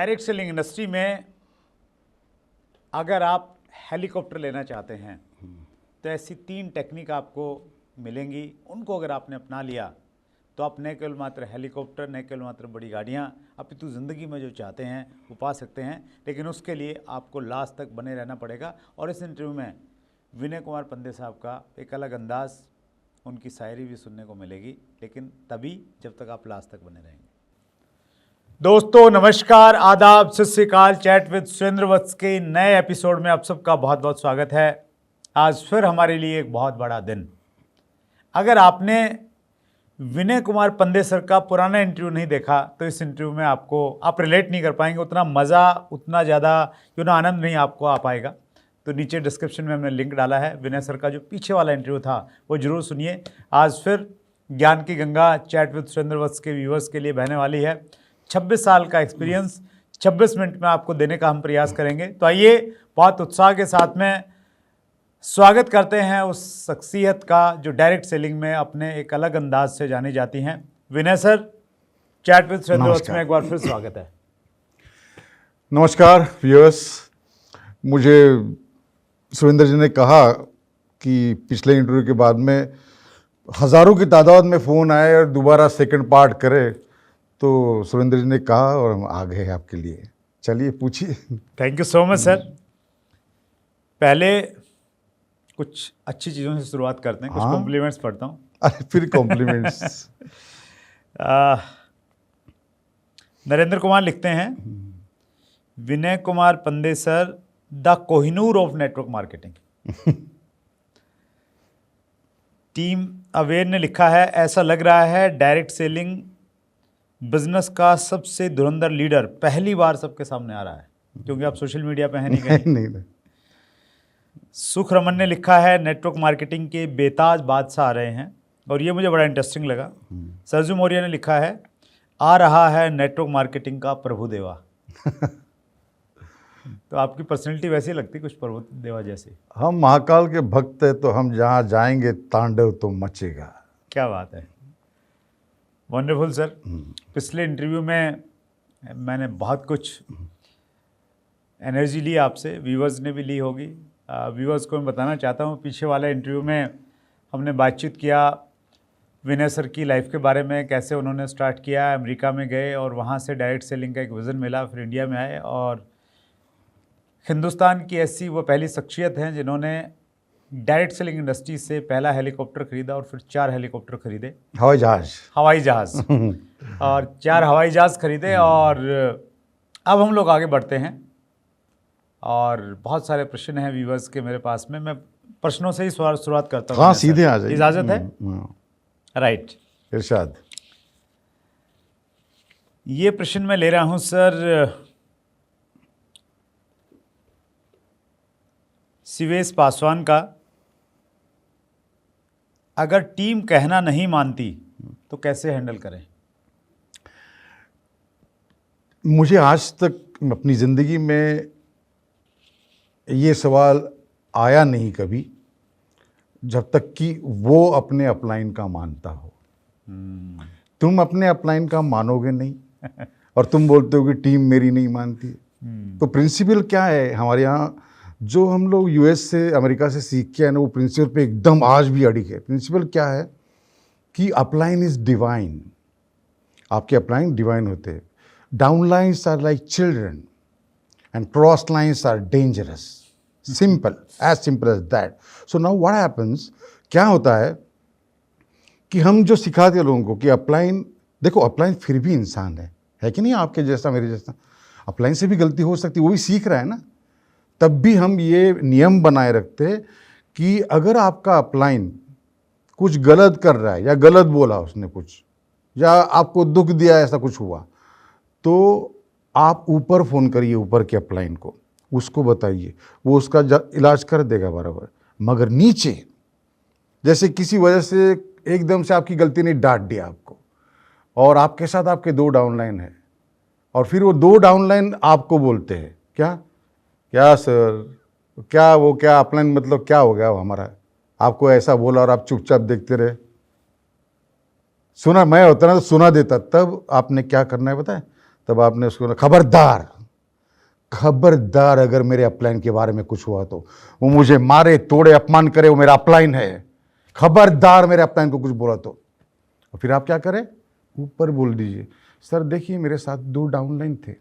Direct selling industry में अगर आप हेलीकॉप्टर लेना चाहते हैं तो ऐसी 3 टेक्निक आपको मिलेंगी। उनको अगर आपने अपना लिया तो आप न केवल मात्र हेलीकॉप्टर, न केवल मात्र बड़ी गाड़ियाँ, अपितु ज़िंदगी में जो चाहते हैं वो पा सकते हैं। लेकिन उसके लिए आपको लास्ट तक बने रहना पड़ेगा। और इस इंटरव्यू में विनय कुमार पंदे साहब का एक अलग अंदाज, उनकी शायरी भी सुनने को मिलेगी, लेकिन तभी जब तक आप लास्ट तक बने रहेंगे। दोस्तों नमस्कार, आदाब, सत श्री अकाल। चैट विद सुरेंद्र वत्स के नए एपिसोड में आप सबका बहुत बहुत स्वागत है। आज फिर हमारे लिए एक बहुत बड़ा दिन। अगर आपने विनय कुमार पंदे सर का पुराना इंटरव्यू नहीं देखा तो इस इंटरव्यू में आप रिलेट नहीं कर पाएंगे। उतना मज़ा, उतना ज़्यादा आनंद नहीं आपको आ पाएगा। तो नीचे डिस्क्रिप्शन में हमने लिंक डाला है। विनय सर का जो पीछे वाला इंटरव्यू था वो जरूर सुनिए। आज फिर ज्ञान की गंगा चैट विद सुरेंद्र वत्स के व्यूअर्स के लिए बहने वाली है। 26 साल का एक्सपीरियंस 26 मिनट में आपको देने का हम प्रयास करेंगे। तो आइए बहुत उत्साह के साथ में स्वागत करते हैं उस शख्सियत का जो डायरेक्ट सेलिंग में अपने एक अलग अंदाज से जानी जाती हैं। विनय सर, चैट विद सुरेंद्र वत्स में एक बार फिर स्वागत है। नमस्कार व्यूअर्स। मुझे सुरेंद्र जी ने कहा कि पिछले इंटरव्यू के बाद में हज़ारों की तादाद में फ़ोन आए और दोबारा सेकंड पार्ट करे, तो सुरेंद्र जी ने कहा और हम आ गए आपके लिए। चलिए पूछिए। Thank you so much sir. पहले कुछ अच्छी चीज़ों से शुरुआत करते हैं। कुछ कॉम्प्लीमेंट्स पढ़ता हूँ। अरे फिर कॉम्प्लीमेंट्स। नरेंद्र कुमार लिखते हैं, Vinay Kumar Pandey sir the Kohinoor of network marketing. Team aware ने लिखा है, ऐसा लग रहा है डायरेक्ट सेलिंग बिजनेस का सबसे धुरंधर लीडर पहली बार सबके सामने आ रहा है, क्योंकि आप सोशल मीडिया पे हैं नहीं कहीं। नहीं। सुख रमन ने लिखा है, नेटवर्क मार्केटिंग के बेताज बादशाह आ रहे हैं, और ये मुझे बड़ा इंटरेस्टिंग लगा। सरजू मौर्य ने लिखा है, आ रहा है नेटवर्क मार्केटिंग का प्रभुदेवा। तो आपकी पर्सनैलिटी वैसी लगती है, कुछ प्रभुदेवा जैसी। हम महाकाल के भक्त हैं, तो हम जहाँ जाएंगे तांडव तो मचेगा। क्या बात है, वंडरफुल सर। पिछले इंटरव्यू में मैंने बहुत कुछ एनर्जी ली आपसे, व्यूवर्स ने भी ली होगी। व्यूवर्स को मैं बताना चाहता हूँ, पीछे वाले इंटरव्यू में हमने बातचीत किया विनय सर की लाइफ के बारे में, कैसे उन्होंने स्टार्ट किया, अमेरिका में गए और वहाँ से डायरेक्ट सेलिंग का एक विज़न मिला, फिर इंडिया में आए और हिंदुस्तान की ऐसी वो पहली शख्सियत हैं जिन्होंने डायरेक्ट सेलिंग इंडस्ट्री से पहला हेलीकॉप्टर खरीदा और फिर 4 हेलीकॉप्टर खरीदे, हवाई जहाज़ और 4 हवाई जहाज़ खरीदे। और अब हम लोग आगे बढ़ते हैं और बहुत सारे प्रश्न हैं व्यूवर्स के मेरे पास में। मैं प्रश्नों से ही शुरुआत करता हूँ। हाँ, सीधे आ जाइए। इजाज़त है? राइट, इरशाद। ये प्रश्न मैं ले रहा हूँ सर शिवेश पासवान का। अगर टीम कहना नहीं मानती तो कैसे हैंडल करें? मुझे आज तक अपनी ज़िंदगी में ये सवाल आया नहीं कभी, जब तक कि वो अपने अपलाइन का मानता हो। तुम अपने अपलाइन का मानोगे नहीं और तुम बोलते हो कि टीम मेरी नहीं मानती। तो प्रिंसिपल क्या है हमारे यहाँ, जो हम लोग यूएस से, अमेरिका से सीख के आए ना, वो प्रिंसिपल पे एकदम आज भी अड़िग है। प्रिंसिपल क्या है कि अपलाइन इज डिवाइन। आपके अपलाइन डिवाइन होते हैं। Downlines are like children and cross lines are dangerous. Simple, as simple as that. So now what happens, क्या होता है कि हम जो सिखाते हैं लोगों को कि अपलाइन, देखो अपलाइन फिर भी इंसान है कि नहीं, आपके जैसा मेरे जैसा। अपलाइन से भी गलती हो सकती है, वो भी सीख रहा है ना। तब भी हम ये नियम बनाए रखते हैं कि अगर आपका अपलाइन कुछ गलत कर रहा है या गलत बोला उसने कुछ, या आपको दुख दिया, ऐसा कुछ हुआ, तो आप ऊपर फ़ोन करिए, ऊपर के अपलाइन को, उसको बताइए, वो उसका इलाज कर देगा बराबर। मगर नीचे जैसे किसी वजह से एकदम से आपकी गलती ने डांट दिया आपको, और आपके साथ आपके 2 डाउनलाइन है, और फिर वो 2 डाउनलाइन आपको बोलते हैं क्या सर, क्या अपलाइन, मतलब क्या हो गया वो हमारा, आपको ऐसा बोला और आप चुपचाप देखते रहे। सुना मैं होता ना तो सुना देता। तब आपने क्या करना है बताए, तब आपने उसको खबरदार, खबरदार अगर मेरे अपलाइन के बारे में कुछ हुआ तो वो मुझे मारे तोड़े अपमान करे, वो मेरा अपलाइन है, खबरदार मेरे अपलाइन को कुछ बोला तो। और फिर आप क्या करें, ऊपर बोल दीजिए सर देखिए मेरे साथ 2 डाउनलाइन थे,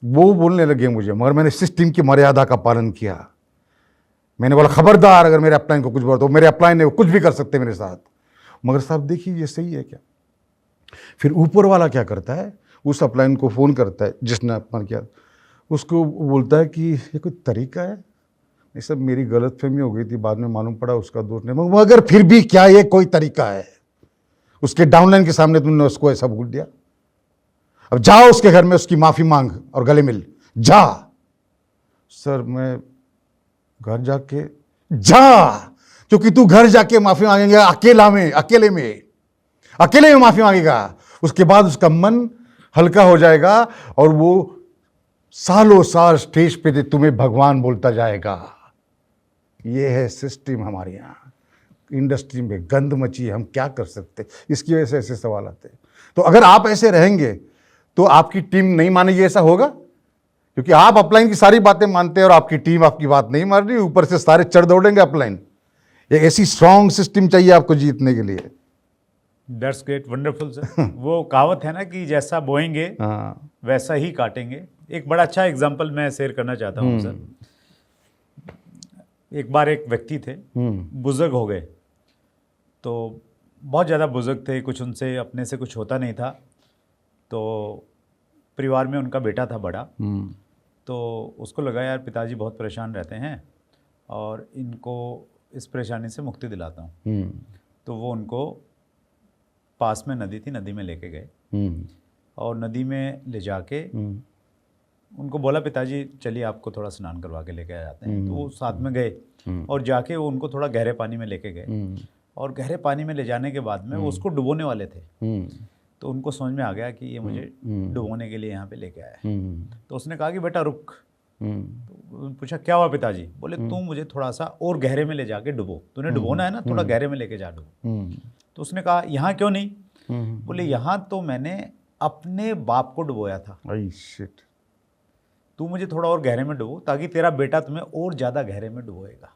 वो बोलने लगे मुझे, मगर मैंने सिस्टम की मर्यादा का पालन किया। मैंने बोला खबरदार अगर मेरे अपलाइन को कुछ बोला तो मेरे अपलाइन है वो कुछ भी कर सकते मेरे साथ। मगर साहब देखिए ये सही है क्या? फिर ऊपर वाला क्या करता है, उस अपलाइन को फ़ोन करता है जिसने अपमान किया, उसको बोलता है कि ये कोई तरीका है? ये सब मेरी गलतफहमी हो गई थी, बाद में मालूम पड़ा उसका दोष नहीं, मगर फिर भी क्या ये कोई तरीका है? उसके डाउनलाइन के सामने तुमने उसको ऐसा बोल दिया। अब जाओ उसके घर में उसकी माफ़ी मांग और गले मिल जा। सर मैं घर जाके जा, क्योंकि तू घर जाके माफ़ी मांगेगा अकेले में माफ़ी मांगेगा, उसके बाद उसका मन हल्का हो जाएगा और वो सालों साल स्टेज पे तुम्हें भगवान बोलता जाएगा। ये है सिस्टम हमारे यहाँ इंडस्ट्री में, गंद मची, हम क्या कर सकते, इसकी वजह से ऐसे सवाल आते हैं। तो अगर आप ऐसे रहेंगे तो आपकी टीम नहीं मानेगी, ऐसा होगा, क्योंकि आप अपलाइन की सारी बातें मानते हैं और आपकी टीम आपकी बात नहीं मान रही, ऊपर से सारे चढ़ दौड़ेंगे अपलाइन। एक ऐसी स्ट्रॉन्ग सिस्टम चाहिए आपको जीतने के लिए। That's great, wonderful sir. वो कहावत है ना कि जैसा बोएंगे वैसा ही काटेंगे। एक बड़ा अच्छा एग्जांपल मैं शेयर करना चाहता हूँ सर। एक बार एक व्यक्ति थे, बुजुर्ग हो गए, तो बहुत ज़्यादा बुजुर्ग थे, कुछ उनसे अपने से कुछ होता नहीं था। तो परिवार में उनका बेटा था बड़ा, तो उसको लगा यार पिताजी बहुत परेशान रहते हैं और इनको इस परेशानी से मुक्ति दिलाता हूँ। तो वो उनको पास में नदी थी, नदी में लेके गए और नदी में ले जाके उनको बोला पिताजी चलिए आपको थोड़ा स्नान करवा के लेके आ जाते हैं। तो वो साथ में गए और जाके वो उनको थोड़ा गहरे पानी में लेके गए और गहरे पानी में ले जाने के बाद में वो उसको डुबोने वाले थे। तो उनको समझ में आ गया कि ये मुझे डुबोने के लिए यहाँ पे लेके आया है। तो उसने कहा कि बेटा रुक। तो पूछा क्या हुआ पिताजी? बोले तू मुझे थोड़ा सा और गहरे में ले जाके डुबो, तूने डुबोना है ना, थोड़ा गहरे में लेके जा डुबो। तो उसने कहा यहाँ क्यों नहीं? बोले यहाँ तो मैंने अपने बाप को डुबोया था, तू मुझे थोड़ा और गहरे में डुबो ताकि तेरा बेटा तुम्हें और ज़्यादा गहरे में डुबोएगा।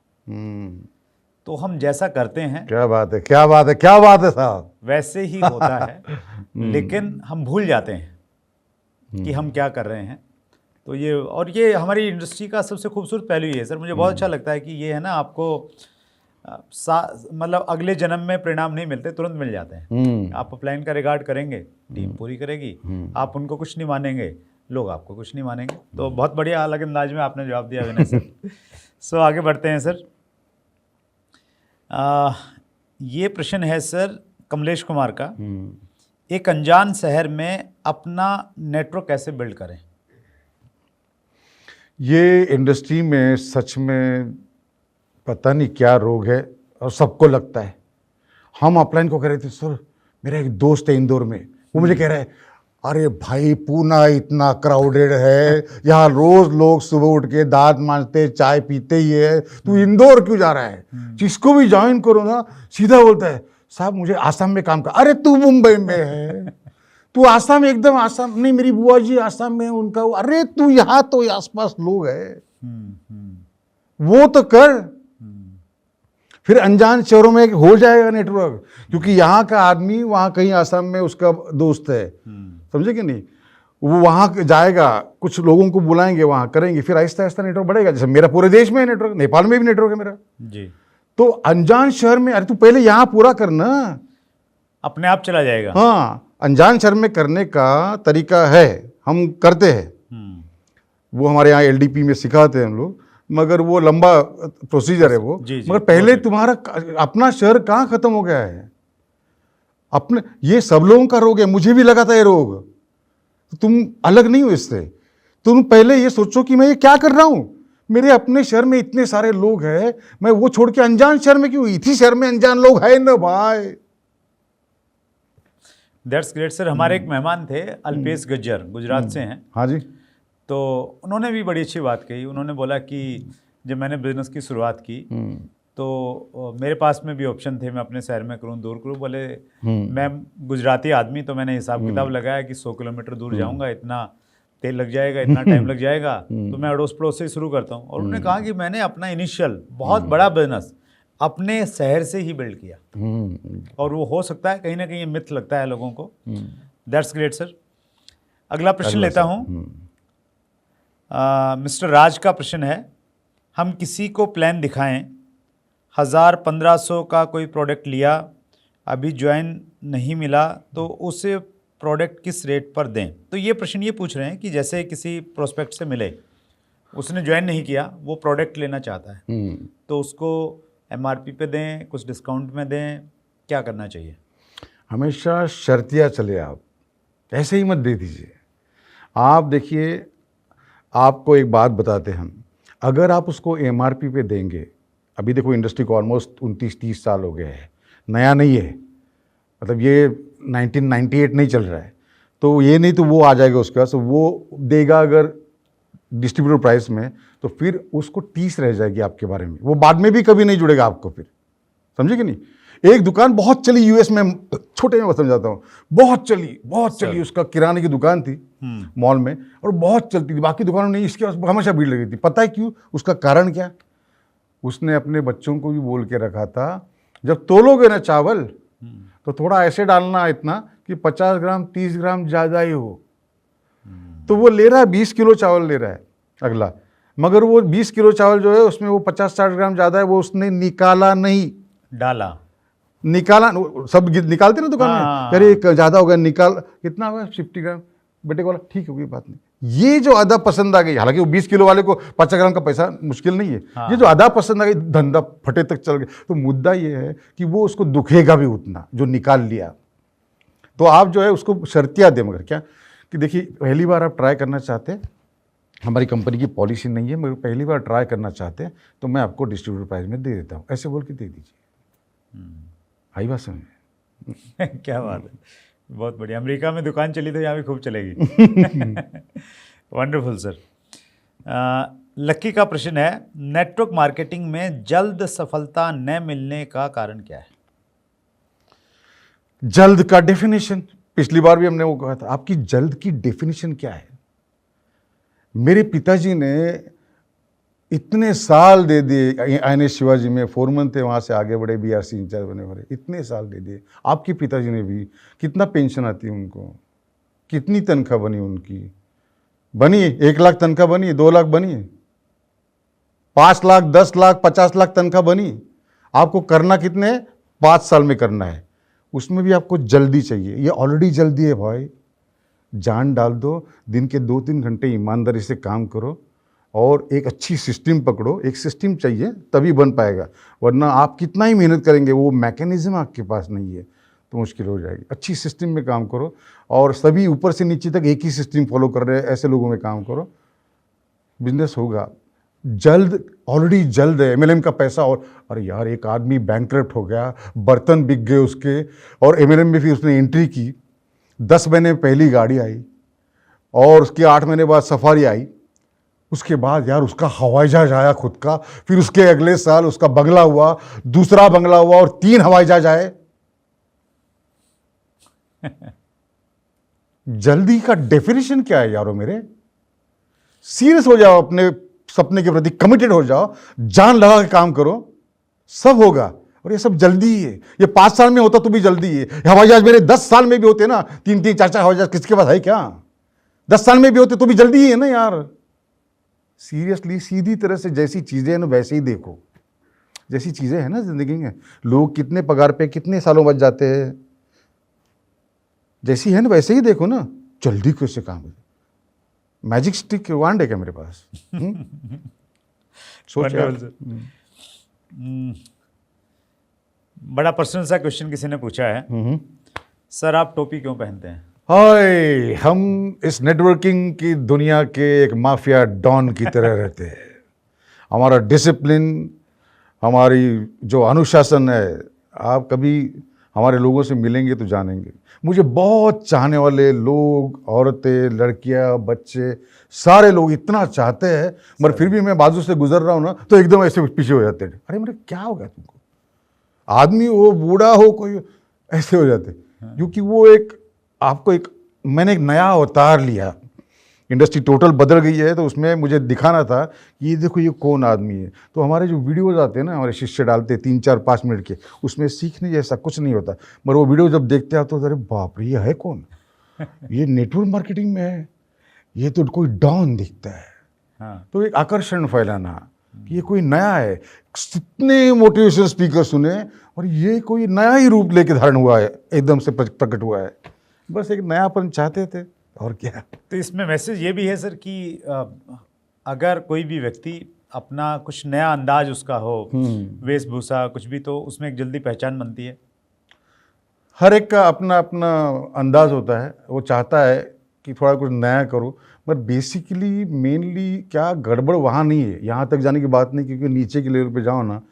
तो हम जैसा करते हैं, क्या बात है, क्या बात है, क्या बात है साहब, वैसे ही होता है। लेकिन हम भूल जाते हैं कि हम क्या कर रहे हैं। तो ये हमारी इंडस्ट्री का सबसे खूबसूरत पहलू ये है सर। मुझे बहुत अच्छा लगता है कि ये है ना, आपको मतलब अगले जन्म में परिणाम नहीं मिलते, तुरंत मिल जाते हैं। आप अपलाइन का रिगार्ड करेंगे, टीम पूरी करेगी, आप उनको कुछ नहीं मानेंगे, लोग आपको कुछ नहीं मानेंगे। तो बहुत बढ़िया अलग अंदाज में आपने जवाब दिया विनय सर। सो आगे बढ़ते हैं सर। ये प्रश्न है सर कमलेश कुमार का, एक अनजान शहर में अपना नेटवर्क कैसे बिल्ड करें? ये इंडस्ट्री में सच में पता नहीं क्या रोग है और सबको लगता है। हम अपलाइन को कह रहे थे सर, मेरा एक दोस्त है इंदौर में, वो मुझे कह रहा है अरे भाई पूना इतना क्राउडेड है, यहाँ रोज लोग सुबह उठ के दांत मांजते चाय पीते ही है, तू इंदौर क्यों जा रहा है? जिसको भी ज्वाइन करो ना सीधा बोलता है साहब मुझे आसाम में काम कर। अरे तू मुंबई में है, तू आसाम, एकदम आसाम नहीं, मेरी बुआ जी आसाम में उनका, अरे तू यहाँ तो आसपास लोग है, वो तो कर। फिर अनजान शहरों में हो जाएगा नेटवर्क, क्योंकि यहाँ का आदमी वहाँ कहीं आसाम में उसका दोस्त है, समझे कि नहीं, वो वहाँ जाएगा, कुछ लोगों को बुलाएंगे, वहाँ करेंगे, फिर आहिस्ता आहिस्ता नेटवर्क बढ़ेगा। जैसे मेरा पूरे देश में है नेटवर्क, नेपाल में भी नेटवर्क है मेरा जी। तो अनजान शहर में, अरे तू पहले यहाँ पूरा करना, अपने आप चला जाएगा। हाँ, अनजान शहर में करने का तरीका है, हम करते हैं, वो हमारे यहाँ LDP में सिखाते हैं हम लोग, मगर वो लंबा प्रोसीजर है वो। मगर पहले तुम्हारा अपना शहर कहाँ खत्म हो गया है? अपने, ये सब लोगों का रोग है, मुझे भी लगा था ये रोग, तुम अलग नहीं हो इससे। तुम पहले ये सोचो कि मैं ये क्या कर रहा हूं, मेरे अपने शहर में इतने सारे लोग हैं, मैं वो छोड़ के अनजान शहर में क्यों? इसी शहर में अनजान लोग हैं ना भाई। That's great sir. हमारे एक मेहमान थे अल्पेश गज्जर, गुजरात से हैं। हाँ जी। तो उन्होंने भी बड़ी अच्छी बात कही। उन्होंने बोला कि जब मैंने बिजनेस की शुरुआत की तो मेरे पास में भी ऑप्शन थे, मैं अपने शहर में करूँ दूर करूँ, बोले मैं गुजराती आदमी, तो मैंने हिसाब किताब लगाया कि 100 किलोमीटर दूर जाऊँगा, इतना तेल लग जाएगा, इतना टाइम लग जाएगा, तो मैं अड़ोस पड़ोस से ही शुरू करता हूँ। और उन्होंने कहा कि मैंने अपना इनिशियल बहुत बड़ा बिजनेस अपने शहर से ही बिल्ड किया, और वो हो सकता है कहीं ना कहीं ये मिथ लगता है लोगों को। That's great sir. अगला प्रश्न लेता हूँ। मिस्टर राज का प्रश्न है, हम किसी को प्लान दिखाएं, 1000-1500 का कोई प्रोडक्ट लिया, अभी ज्वाइन नहीं मिला, तो उसे प्रोडक्ट किस रेट पर दें? तो ये प्रश्न ये पूछ रहे हैं कि जैसे किसी प्रोस्पेक्ट से मिले, उसने ज्वाइन नहीं किया, वो प्रोडक्ट लेना चाहता है, तो उसको MRP पे दें, कुछ डिस्काउंट में दें, क्या करना चाहिए? हमेशा शर्तिया चले, आप ऐसे ही मत दे दीजिए। आप देखिए, आपको एक बात बताते हम, अगर आप उसको MRP पे देंगे, अभी देखो इंडस्ट्री को ऑलमोस्ट 29-30 साल हो गए हैं, नया नहीं है, मतलब ये 1998 नहीं चल रहा है, तो ये नहीं तो वो आ जाएगा उसके पास, वो देगा अगर डिस्ट्रीब्यूटर प्राइस में, तो फिर उसको 30 रह जाएगी आपके बारे में, वो बाद में भी कभी नहीं जुड़ेगा आपको फिर, समझे कि नहीं। एक दुकान बहुत चली यूएस में, छोटे में समझाता हूँ, बहुत चली उसका किराने की दुकान थी मॉल में, और बहुत चलती थी, बाकी दुकानों नहीं, इसके पास हमेशा भीड़ लगी थी। पता है क्यों? उसका कारण क्या? उसने अपने बच्चों को भी बोल के रखा था, जब तोलोगे ना चावल तो थोड़ा ऐसे डालना इतना कि 50 ग्राम 30 ग्राम ज़्यादा ही हो। तो वो ले रहा है 20 किलो चावल ले रहा है अगला, मगर वो 20 किलो चावल जो है उसमें वो 50-60 ग्राम ज़्यादा है, वो उसने निकाला नहीं, डाला, निकाला। सब निकालते ना दुकान में, अरे ज़्यादा हो गया, निकाल, कितना हुआ 50 ग्राम, बेटे को बोला ठीक है कोई बात नहीं। ये जो अदा पसंद आ गई, हालांकि वो 20 किलो वाले को 50 ग्राम का पैसा मुश्किल नहीं है, ये जो अदा पसंद आ गई, धंधा फटे तक चल गया। तो मुद्दा ये है कि वो उसको दुखेगा भी उतना जो निकाल लिया। तो आप जो है उसको शर्तिया दे, मगर क्या कि देखिए, पहली बार आप ट्राई करना चाहते हैं, हमारी कंपनी की पॉलिसी नहीं है, मगर पहली बार ट्राई करना चाहते हैं तो मैं आपको डिस्ट्रीब्यूटर प्राइस में दे देता हूँ, ऐसे बोल के दे दीजिए। आई बात समझ में? क्या बात है, बहुत बढ़िया। अमेरिका में दुकान चली तो यहाँ भी खूब चलेगी। Wonderful sir. लक्की का प्रश्न है, नेटवर्क मार्केटिंग में जल्द सफलता न मिलने का कारण क्या है? जल्द का डेफिनेशन, पिछली बार भी हमने वो कहा था, आपकी जल्द की डेफिनेशन क्या है? मेरे पिताजी ने इतने साल दे दिए INS शिवाजी में, फोरमैन थे, वहाँ से आगे बढ़े, BRC इंचार्ज बने, इतने साल दे दिए। आपके पिताजी ने भी, कितना पेंशन आती है उनको, कितनी तनख्वाह बनी उनकी, बनी 1 लाख तनख्वाह बनी, 2 लाख बनी, 5 लाख 10 लाख 50 लाख तनख्वाह बनी। आपको करना कितने 5 साल में करना है, उसमें भी आपको जल्दी चाहिए। ये ऑलरेडी जल्दी है भाई, जान डाल दो, दिन के 2-3 घंटे ईमानदारी से काम करो और एक अच्छी सिस्टम पकड़ो। एक सिस्टम चाहिए तभी बन पाएगा, वरना आप कितना ही मेहनत करेंगे, वो मैकेनिज्म आपके पास नहीं है तो मुश्किल हो जाएगी। अच्छी सिस्टम में काम करो, और सभी ऊपर से नीचे तक एक ही सिस्टम फॉलो कर रहे हैं ऐसे लोगों में काम करो, बिजनेस होगा। जल्द, ऑलरेडी जल्द है। MLM का पैसा, और अरे यार एक आदमी बैंकक्रप्ट हो गया, बर्तन बिक गए उसके, और MLM में फिर उसने एंट्री की, 10 महीने पहली गाड़ी आई, और उसके 8 महीने बाद सफारी आई, उसके बाद यार उसका हवाई जहाज आया खुद का, फिर उसके अगले साल उसका बंगला हुआ, दूसरा बंगला हुआ, और 3 हवाई जहाज आए। जल्दी का डेफिनेशन क्या है यारों मेरे? सीरियस हो जाओ, अपने सपने के प्रति कमिटेड हो जाओ, जान लगा के काम करो, सब होगा। और ये सब जल्दी ही है। ये 5 साल में होता तो भी जल्दी है। हवाई जहाज मेरे 10 साल में भी होते ना, 3-3 4-4 हवाई जहाज किसके पास है क्या? 10 साल में भी होते तो भी जल्दी ही है ना यार। सीरियसली, सीधी तरह से जैसी चीज़ें हैं ना वैसे ही देखो, जैसी चीज़ें हैं ना ज़िंदगी में, लोग कितने पगार पे कितने सालों बच जाते हैं, जैसी है ना वैसे ही देखो ना। जल्दी कैसे काम है? मैजिक स्टिक वांड है क्या मेरे पास? सोच यार। बड़ा पर्सनल सा क्वेश्चन किसी ने पूछा है, सर आप टोपी क्यों पहनते हैं? हाय, हम इस नेटवर्किंग की दुनिया के एक माफिया डॉन की तरह रहते हैं। हमारा डिसिप्लिन, हमारी जो अनुशासन है, आप कभी हमारे लोगों से मिलेंगे तो जानेंगे। मुझे बहुत चाहने वाले लोग, औरतें, लड़कियां, बच्चे, सारे लोग इतना चाहते हैं, मगर फिर भी मैं बाजू से गुजर रहा हूँ ना तो एकदम ऐसे पीछे हो जाते हैं। अरे मेरे क्या हो गया तुमको, आदमी हो, बूढ़ा हो, कोई, ऐसे हो जाते। क्योंकि वो एक आपको एक मैंने एक नया अवतार लिया, इंडस्ट्री टोटल बदल गई है, तो उसमें मुझे दिखाना था कि ये देखो ये कौन आदमी है। तो हमारे जो वीडियोज़ आते हैं ना, हमारे शिष्य डालते हैं 3, 4, 5 मिनट के, उसमें सीखने जैसा कुछ नहीं होता, मगर वो वीडियो जब देखते हैं तो अरे बाप रे, ये है कौन, ये नेटवर्क मार्केटिंग में है, ये तो कोई डॉन दिखता है। हाँ। तो एक आकर्षण फैलाना कि ये कोई नया है। कितने मोटिवेशनल स्पीकर सुने और ये कोई नया ही रूप लेके धारण हुआ है, एकदम से प्रकट हुआ है। बस एक नयापन चाहते थे, और क्या। तो इसमें मैसेज ये भी है सर कि अगर कोई भी व्यक्ति अपना कुछ नया अंदाज उसका हो, वेशभूषा कुछ भी, तो उसमें एक जल्दी पहचान बनती है। हर एक का अपना अपना अंदाज होता है, वो चाहता है कि थोड़ा कुछ नया करो, पर बेसिकली मेनली क्या गड़बड़ वहाँ नहीं है, यहाँ तक जाने की बात नहीं, क्योंकि नीचे के लेवल पे जाओ ना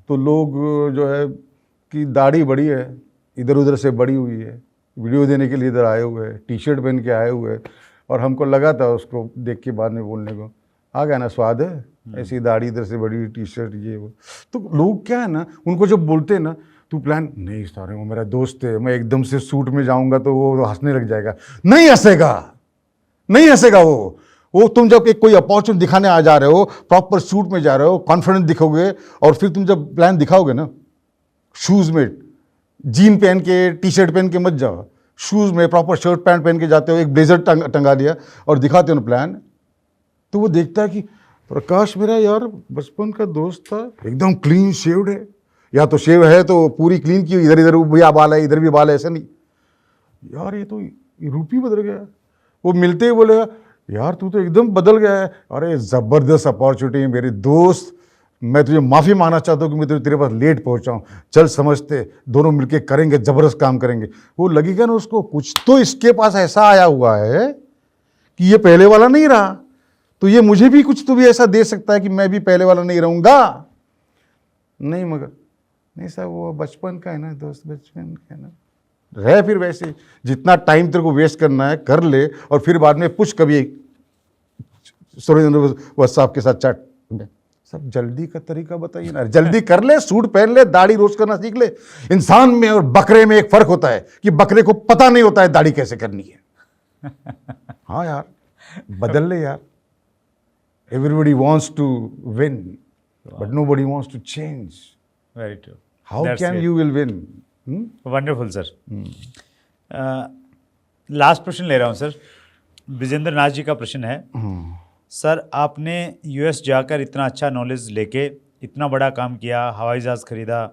तो लोग जो है कि दाढ़ी बड़ी है, इधर उधर से बड़ी हुई है, वीडियो देने के लिए इधर आए हुए हैं, टी शर्ट पहन के आए हुए हैं, और हमको लगा था उसको देख के बाद में बोलने को, आ गया ना स्वाद है, ऐसी दाढ़ी इधर से बड़ी, टी शर्ट ये वो। तो लोग क्या है ना, उनको जब बोलते हैं ना, तू प्लान नहीं सारे, वो मेरा दोस्त है, मैं एकदम से सूट में जाऊंगा तो वो हंसने लग जाएगा। नहीं हंसेगा, नहीं हंसेगा वो तुम जब एक कोई अपॉर्चुनिटी दिखाने आ जा रहे हो, प्रॉपर सूट में जा रहे हो, कॉन्फिडेंट दिखोगे, और फिर तुम जब प्लान दिखाओगे ना, शूज़ में जीन पहन के, टी शर्ट पहन के मत जाओ, शूज़ में प्रॉपर शर्ट पैंट पहन के जाते हो, एक ब्लेजर टंगा दिया और दिखाते हो ना प्लान, तो वो देखता है कि प्रकाश मेरा यार बचपन का दोस्त था, एकदम क्लीन शेव्ड है, या तो शेव है तो पूरी क्लीन की, इधर इधर भी बाल है, इधर भी बाल है, ऐसा नहीं यार, ये तो रूप ही बदल गया। वो मिलते ही बोलेगा यार तू तो एकदम बदल गया है। अरे ज़बरदस्त अपॉर्चुनिटी है मेरे दोस्त, मैं तुझे माफ़ी मांगना चाहता हूँ कि मैं तेरे पास लेट पहुँचा हूँ, चल समझते दोनों मिलके करेंगे, ज़बरदस्त काम करेंगे। वो लगेगा ना उसको कुछ तो इसके पास ऐसा आया हुआ है कि ये पहले वाला नहीं रहा, तो ये मुझे भी कुछ तो भी ऐसा दे सकता है कि मैं भी पहले वाला नहीं रहूँगा। नहीं मगर नहीं साहब, वो बचपन का है ना दोस्त, बचपन का है ना, रह फिर वैसे, जितना टाइम तेरे को वेस्ट करना है कर ले, और फिर बाद में पूछ कभी सुरेंद्र साहब के साथ चैट, सब जल्दी का तरीका बताइए ना, जल्दी कर ले, सूट पहन ले, दाढ़ी रोज करना सीख ले। इंसान में और बकरे में एक फर्क होता है कि बकरे को पता नहीं होता है दाढ़ी कैसे करनी है। हाँ यार, बदल ले यार। Everybody wants to win but nobody wants to change. Very true. How can you will win? Wonderful sir. Last प्रश्न ले रहा हूँ सर, विजेंद्र नाथ जी का प्रश्न है। सर आपने यूएस जाकर इतना अच्छा नॉलेज लेके इतना बड़ा काम किया, हवाई जहाज़ खरीदा,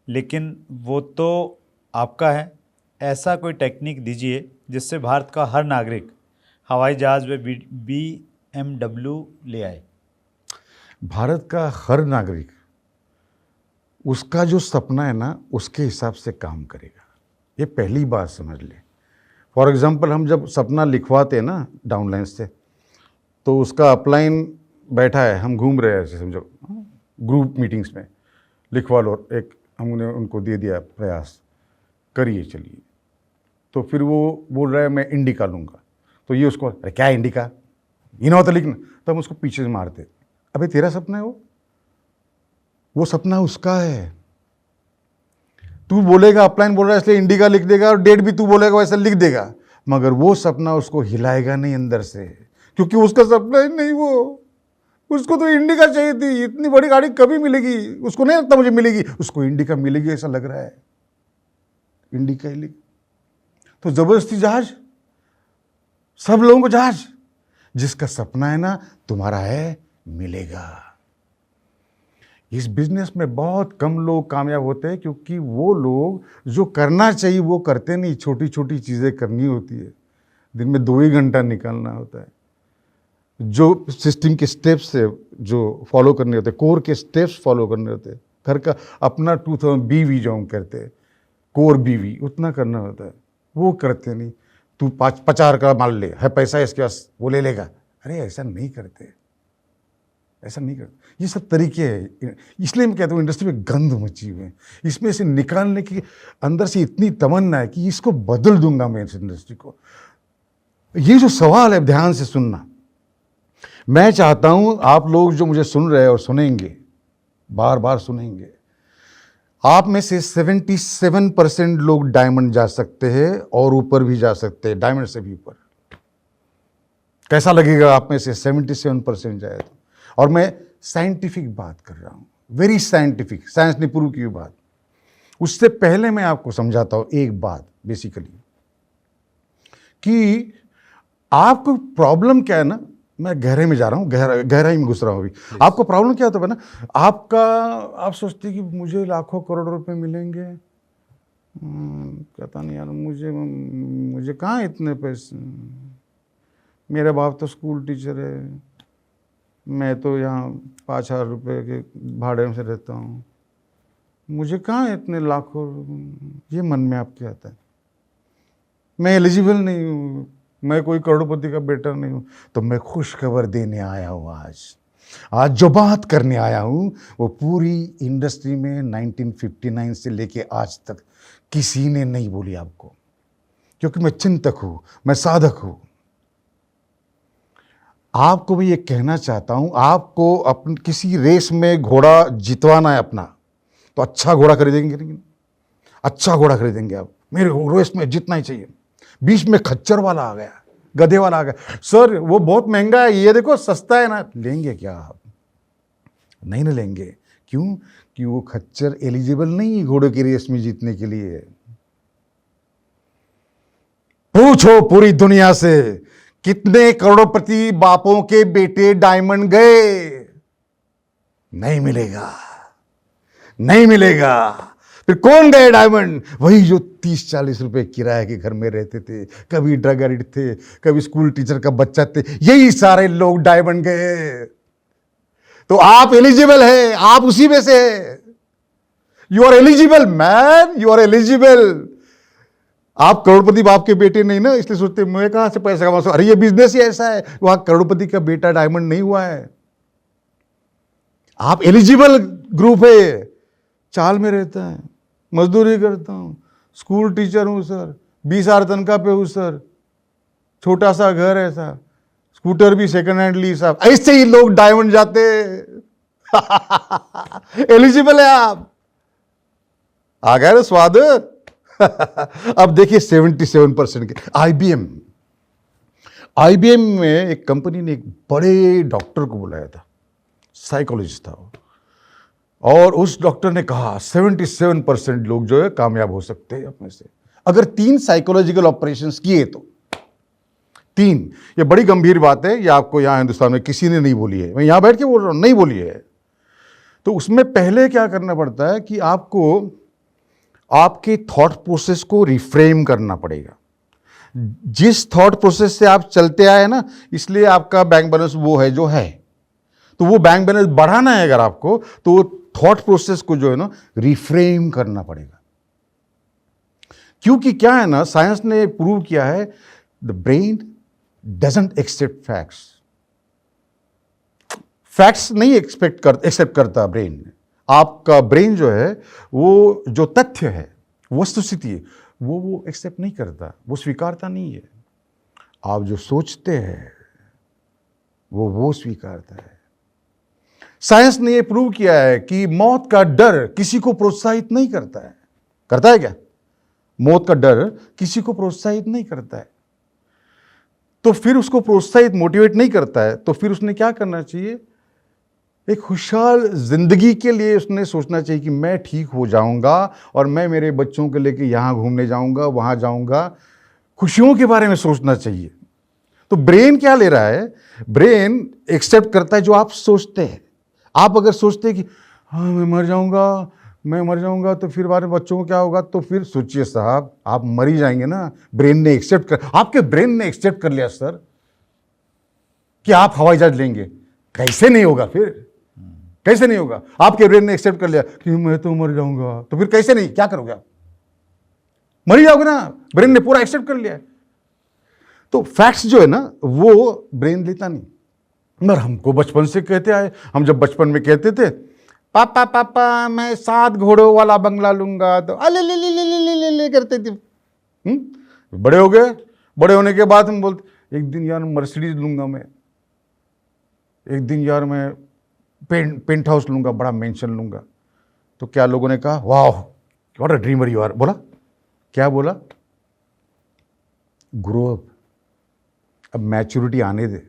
लेकिन वो तो आपका है, ऐसा कोई टेक्निक दीजिए जिससे भारत का हर नागरिक हवाई जहाज़ में BMW ले आए। भारत का हर नागरिक उसका जो सपना है ना उसके हिसाब से काम करेगा, ये पहली बात समझ ले। फॉर एग्जांपल हम जब सपना लिखवाते हैं ना डाउनलाइन से, तो उसका अपलाइन बैठा है, हम घूम रहे हैं ऐसे समझो, ग्रुप मीटिंग्स में लिखवा लो, एक हमने उनको दे दिया प्रयास, करिए चलिए, तो फिर वो बोल रहा है मैं इंडिका लूँगा, तो ये उसको अरे क्या इंडिका, ये ना होता लिखना, तो हम उसको पीछे से मारते, अबे तेरा सपना है वो सपना उसका है। तू बोलेगा अपलाइन बोल रहा है इसलिए इंडिका लिख देगा, और डेट भी तू बोलेगा वैसा लिख देगा, मगर वो सपना उसको हिलाएगा नहीं अंदर से, क्योंकि उसका सपना ही नहीं वो, उसको तो इंडिका चाहिए थी, इतनी बड़ी गाड़ी कभी मिलेगी, उसको नहीं लगता मुझे मिलेगी, उसको इंडिका मिलेगी ऐसा लग रहा है, इंडिका ही लिख। तो जबरदस्ती जहाज, सब लोगों को जहाज, जिसका सपना है ना तुम्हारा है मिलेगा। इस बिजनेस में बहुत कम लोग कामयाब होते हैं, क्योंकि वो लोग जो करना चाहिए वो करते नहीं, छोटी छोटी चीज़ें करनी होती है, दिन में 2 ही घंटा निकालना होता है, जो सिस्टम के स्टेप्स है जो फॉलो करने होते हैं, कोर के स्टेप्स फॉलो करने होते हैं, घर का अपना 2000 BV जो हम करते हैं, कोर BV उतना करना होता है, वो करते नहीं। तू 50 का माल ले, है पैसा इसके पास, वो ले लेगा, अरे ऐसा नहीं करते। ऐसा नहीं करते। ये सब तरीके हैं, इसलिए मैं कहता हूँ इंडस्ट्री में गंद मची हुई है। इसमें से निकालने की अंदर से इतनी तमन्ना है कि इसको बदल दूंगा मैं इस इंडस्ट्री को। ये जो सवाल है ध्यान से सुनना। मैं चाहता हूं आप लोग जो मुझे सुन रहे हैं और सुनेंगे, बार बार सुनेंगे, आप में से 77% लोग डायमंड जा सकते हैं और ऊपर भी जा सकते हैं, डायमंड से भी ऊपर। कैसा लगेगा आप में से 77% जाए तो? और मैं साइंटिफिक बात कर रहा हूं, वेरी साइंटिफिक, साइंस ने प्रूव की बात। उससे पहले मैं आपको समझाता हूं एक बात बेसिकली, कि आपको प्रॉब्लम क्या है ना, मैं गहरे में जा रहा हूँ, गहराई में घुस रहा हूँ अभी। आपको प्रॉब्लम क्या होता है ना, आप सोचते कि मुझे लाखों करोड़ रुपए मिलेंगे, पता नहीं यार, मुझे कहाँ इतने पैसे, मेरे बाप तो स्कूल टीचर है, मैं तो यहाँ 5,000 रुपये के भाड़े से रहता हूँ, मुझे कहाँ इतने लाखों, ये मन में आपके आता है। मैं एलिजिबल नहीं हूँ, मैं कोई करोड़पति का बेटा नहीं हूँ। तो मैं खुश खबर देने आया हूँ आज जो बात करने आया हूँ वो पूरी इंडस्ट्री में 1959 से लेके आज तक किसी ने नहीं बोली आपको, क्योंकि मैं चिंतक हूँ, मैं साधक हूँ। आपको भी ये कहना चाहता हूँ, आपको अपन किसी रेस में घोड़ा जितवाना है अपना, तो अच्छा घोड़ा खरीदेंगे, अच्छा घोड़ा खरीदेंगे आप, मेरे रेस में जितना ही चाहिए। बीच में खच्चर वाला आ गया, गधे वाला आ गया, सर वो बहुत महंगा है, ये देखो सस्ता है ना, लेंगे क्या आप? नहीं ना लेंगे। क्यों? कि वो खच्चर एलिजिबल नहीं घोड़े की रेस में जीतने के लिए। पूछो पूरी दुनिया से, कितने करोड़पति बापों के बेटे डायमंड गए? नहीं मिलेगा, नहीं मिलेगा। फिर कौन गए डायमंड? वही जो 30-40 रुपए किराए के घर में रहते थे, कभी ड्रग एडिक्ट थे, कभी स्कूल टीचर का बच्चा थे, यही सारे लोग डायमंड गए। तो आप एलिजिबल है, आप उसी में से है। You are eligible man, you are eligible. आप करोड़पति बाप के बेटे नहीं ना, इसलिए सोचते मैं कहां से पैसा कमा सकूं, अरे ये बिजनेस ही ऐसा है। वहां करोड़पति का बेटा डायमंड नहीं हुआ है। आप एलिजिबल ग्रुप है। चाल में रहता है, मजदूरी करता हूं, स्कूल टीचर हूं सर, 20,000 तनख्वाह पे हूं सर, छोटा सा घर है सर, स्कूटर भी सेकंड हैंड ली साहब, ऐसे ही लोग डायमंड जाते। एलिजिबल है आप, आ गया ना स्वाद। अब देखिए 77% के आईबीएम में एक कंपनी ने एक बड़े डॉक्टर को बुलाया था, साइकोलॉजिस्ट था वो, और उस डॉक्टर ने कहा 77% लोग जो है कामयाब हो सकते हैं अपने से, अगर 3 साइकोलॉजिकल ऑपरेशंस किए तो। 3, ये बड़ी गंभीर बात है, ये आपको यहां हिंदुस्तान में किसी ने नहीं बोली है, मैं यहां बैठ के बोल रहा हूं, नहीं बोली है। तो उसमें पहले क्या करना पड़ता है कि आपको आपके थॉट प्रोसेस को रिफ्रेम करना पड़ेगा। जिस थॉट प्रोसेस से आप चलते आए ना, इसलिए आपका बैंक बैलेंस वो है जो है। तो वो बैंक बैलेंस बढ़ाना है अगर आपको, तो थॉट प्रोसेस को जो है ना रिफ्रेम करना पड़ेगा। क्योंकि क्या है ना, साइंस ने प्रूव किया है, the brain doesn't accept facts नहीं एक्सेप्ट करता ब्रेन। आपका ब्रेन जो है वो जो तथ्य है, वस्तुस्थिति है, वो एक्सेप्ट नहीं करता, वो स्वीकारता नहीं है। आप जो सोचते हैं वो स्वीकारता है। साइंस ने यह प्रूव किया है कि मौत का डर किसी को प्रोत्साहित नहीं करता है। करता है क्या? मौत का डर किसी को प्रोत्साहित नहीं करता है। तो फिर उसको प्रोत्साहित, मोटिवेट नहीं करता है, तो फिर उसने क्या करना चाहिए? एक खुशहाल जिंदगी के लिए उसने सोचना चाहिए कि मैं ठीक हो जाऊंगा और मैं मेरे बच्चों को लेके यहाँ घूमने जाऊंगा, वहाँ जाऊंगा, खुशियों के बारे में सोचना चाहिए। तो ब्रेन क्या ले रहा है? ब्रेन एक्सेप्ट करता है जो आप सोचते हैं। आप अगर सोचते हैं कि हाँ मैं मर जाऊंगा तो फिर हमारे बच्चों को क्या होगा, तो फिर सोचिए साहब आप मर ही जाएंगे ना। ब्रेन ने एक्सेप्ट कर, आपके ब्रेन ने एक्सेप्ट कर लिया सर कि आप हवाई जहाज लेंगे। कैसे नहीं होगा? फिर कैसे नहीं होगा? आपके ब्रेन ने एक्सेप्ट कर लिया कि मैं तो मर जाऊंगा, तो फिर कैसे नहीं, क्या करोगे आप? मर ही जाओगे ना। ब्रेन ने पूरा एक्सेप्ट कर लिया। तो फैक्ट्स जो है ना वो ब्रेन लेता नहीं, मगर हमको बचपन से कहते आए, हम जब बचपन में कहते थे पापा पापा मैं 7 घोड़ों वाला बंगला लूंगा, तो अले ले ले ले ले ले ले ले करते थे। बड़े हो गए, बड़े होने के बाद हम बोलते एक दिन यार मर्सिडीज लूंगा मैं, एक दिन यार मैं पेंट हाउस लूंगा, बड़ा मेंशन लूंगा। तो क्या लोगों ने कहा, वाह what a dreamer you are. बोला क्या बोला, ग्रो अप, अब मैच्योरिटी आने दे,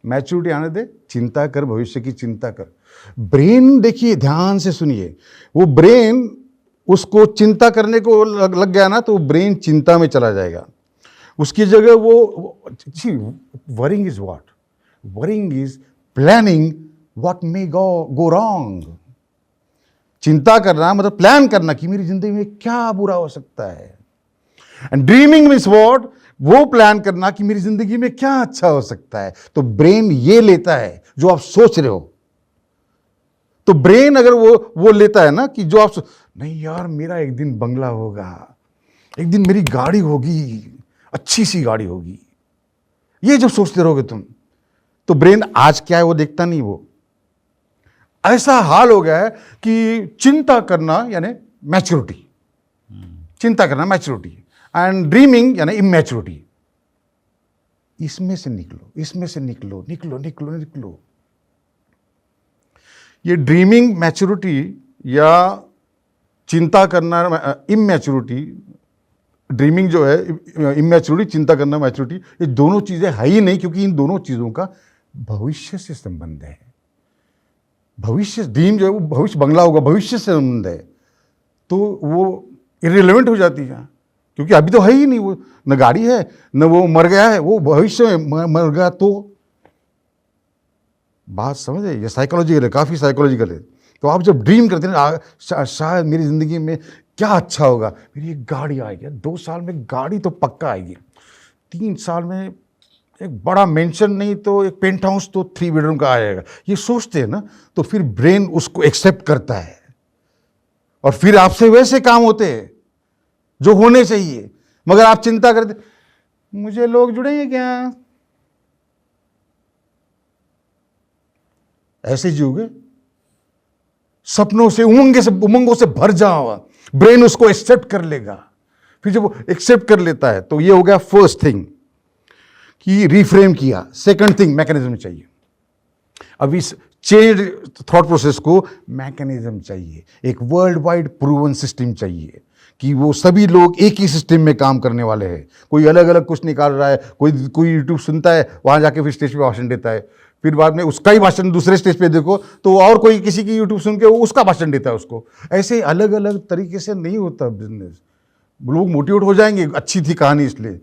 मैच्योरिटी आने दे, चिंता कर, भविष्य की चिंता कर। ब्रेन देखिए ध्यान से सुनिए, वो ब्रेन उसको चिंता करने को लग गया ना, तो ब्रेन चिंता में चला जाएगा। उसकी जगह वो worrying is what, worrying is planning what may go wrong. चिंता करना मतलब प्लान करना कि मेरी जिंदगी में क्या बुरा हो सकता है। एंड ड्रीमिंग मीन्स व्हाट, वो प्लान करना कि मेरी जिंदगी में क्या अच्छा हो सकता है। तो ब्रेन ये लेता है जो आप सोच रहे हो। तो ब्रेन अगर वो लेता है ना कि जो आप नहीं यार मेरा एक दिन बंगला होगा, एक दिन मेरी गाड़ी होगी, अच्छी सी गाड़ी होगी, ये जब सोचते रहोगे तुम, तो ब्रेन आज क्या है वो देखता नहीं। वो ऐसा हाल हो गया है कि चिंता करना यानी मैच्योरिटी, चिंता करना मैच्योरिटी, एंड ड्रीमिंग यानी इमैच्योरिटी। इसमें से निकलो, इसमें से निकलो, निकलो निकलो निकलो। ये ड्रीमिंग मैच्योरिटी या चिंता करना इमैच्योरिटी, ड्रीमिंग जो है इमैच्योरिटी, चिंता करना मैच्योरिटी, ये दोनों चीजें है ही नहीं, क्योंकि इन दोनों चीजों का भविष्य से संबंध है। भविष्य ड्रीम जो है वो भविष्य बंगला होगा, भविष्य से संबंध है, तो वो इररिलेवेंट हो जाती है, क्योंकि अभी तो है ही नहीं। वो न गाड़ी है न वो मर गया है, वो भविष्य में मर गया। तो बात समझे, ये साइकोलॉजिकल है, काफ़ी साइकोलॉजिकल है। तो आप जब ड्रीम करते हैं शायद मेरी ज़िंदगी में क्या अच्छा होगा, मेरी एक गाड़ी आएगी, 2 साल में गाड़ी तो पक्का आएगी, 3 साल में एक बड़ा मेंशन नहीं तो एक पेंट हाउस तो 3 बेडरूम का आएगा। ये सोचते हैं ना, तो फिर ब्रेन उसको एक्सेप्ट करता है और फिर आपसे वैसे काम होते हैं जो होने चाहिए। मगर आप चिंता करते मुझे लोग जुड़ेंगे क्या, ऐसे जियोगे, सपनों से उमंगों से भर जाओ, ब्रेन उसको एक्सेप्ट कर लेगा। फिर जब वो एक्सेप्ट कर लेता है तो ये हो गया फर्स्ट थिंग कि रिफ्रेम किया। सेकंड थिंग मैकेनिज्म चाहिए। अब इस चेंज थॉट प्रोसेस को मैकेनिज्म चाहिए, एक वर्ल्ड वाइड प्रूवन सिस्टम चाहिए कि वो सभी लोग एक ही सिस्टम में काम करने वाले हैं। कोई अलग अलग कुछ निकाल रहा है, कोई यूट्यूब सुनता है, वहाँ जाके फिर स्टेज पे भाषण देता है, फिर बाद में उसका ही भाषण दूसरे स्टेज पे देखो तो और कोई किसी की यूट्यूब सुन के वो उसका भाषण देता है उसको। ऐसे अलग अलग तरीके से नहीं होता बिजनेस। लोग मोटिवेट हो जाएंगे, अच्छी थी कहानी इसलिए,